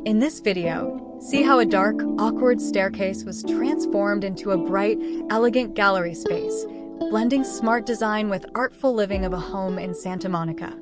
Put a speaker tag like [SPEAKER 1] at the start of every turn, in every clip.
[SPEAKER 1] In this video, see how a dark, awkward staircase was transformed into a bright, elegant gallery space, blending smart design with artful living of a home in Santa Monica.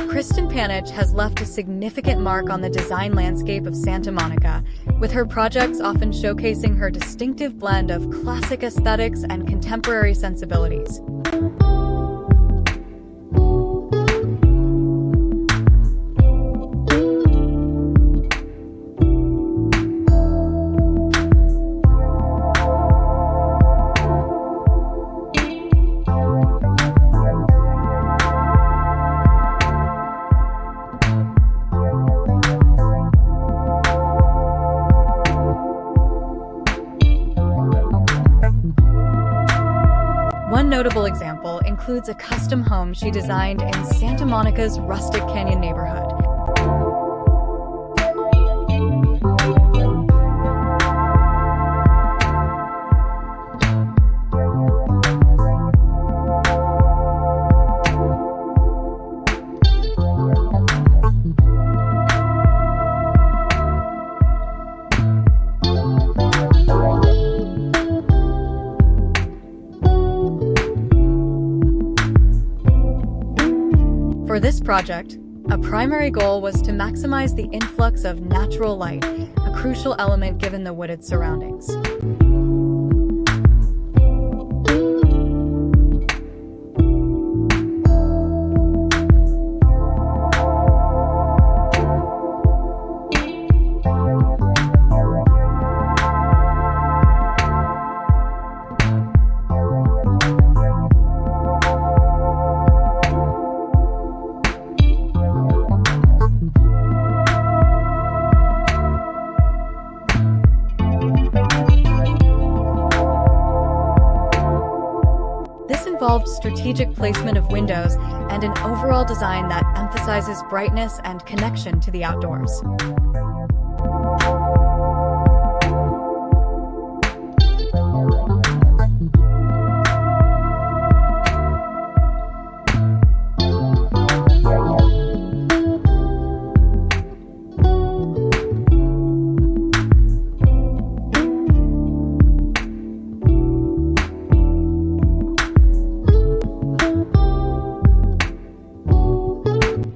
[SPEAKER 1] Kristen Panitch has left a significant mark on the design landscape of Santa Monica, with her projects often showcasing her distinctive blend of classic aesthetics and contemporary sensibilities. One notable example includes a custom home she designed in Santa Monica's rustic canyon neighborhood. For this project, a primary goal was to maximize the influx of natural light, a crucial element given the wooded surroundings. This involved strategic placement of windows and an overall design that emphasizes brightness and connection to the outdoors.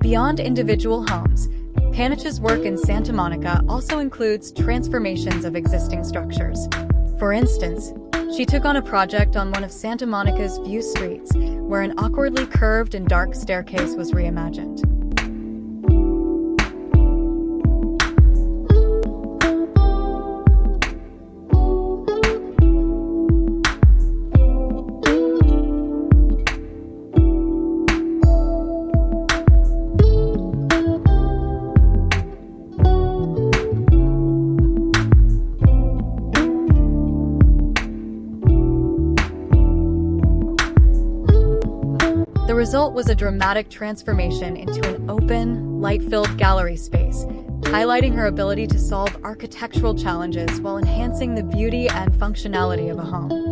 [SPEAKER 1] Beyond individual homes, Panitch's work in Santa Monica also includes transformations of existing structures. For instance, she took on a project on one of Santa Monica's view streets, where an awkwardly curved and dark staircase was reimagined. The result was a dramatic transformation into an open, light-filled gallery space, highlighting her ability to solve architectural challenges while enhancing the beauty and functionality of a home.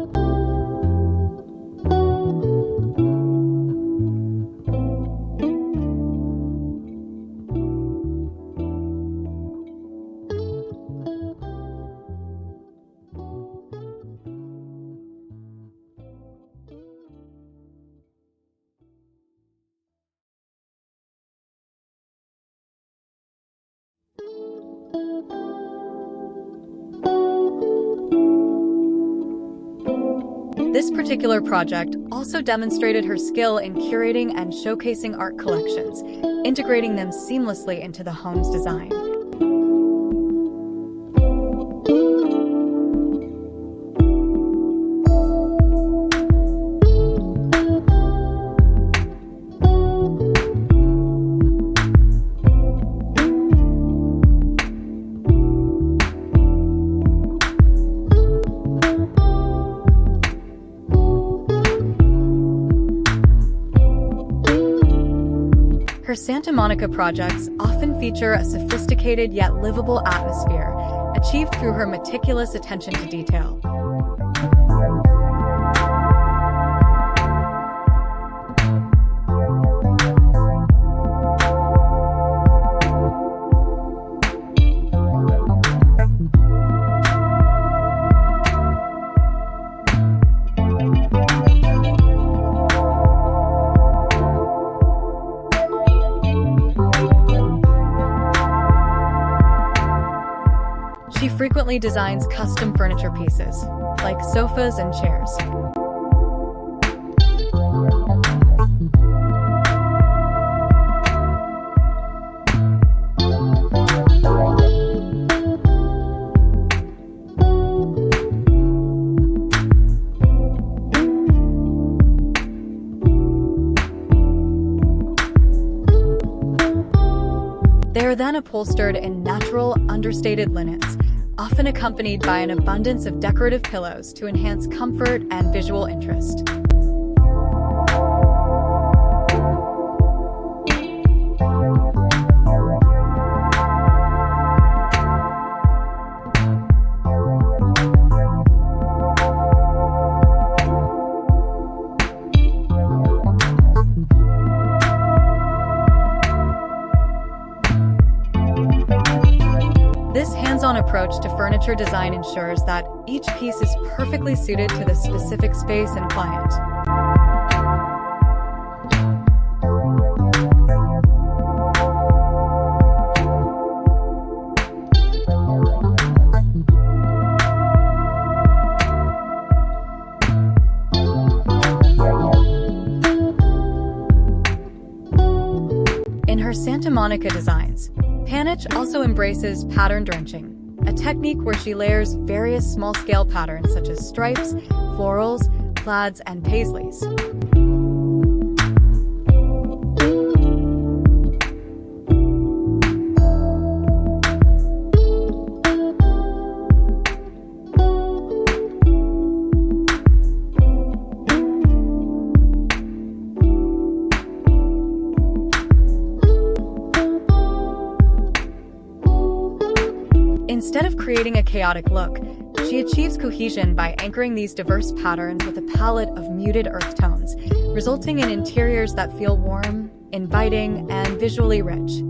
[SPEAKER 1] This particular project also demonstrated her skill in curating and showcasing art collections, integrating them seamlessly into the home's design. Her Santa Monica projects often feature a sophisticated yet livable atmosphere, achieved through her meticulous attention to detail. She frequently designs custom furniture pieces, like sofas and chairs. They are then upholstered in natural, understated linens, often accompanied by an abundance of decorative pillows to enhance comfort and visual interest. This hands-on approach to furniture design ensures that each piece is perfectly suited to the specific space and client. In her Santa Monica designs, Panitch also embraces pattern drenching, a technique where she layers various small-scale patterns such as stripes, florals, plaids, and paisleys. Instead of creating a chaotic look, she achieves cohesion by anchoring these diverse patterns with a palette of muted earth tones, resulting in interiors that feel warm, inviting, and visually rich.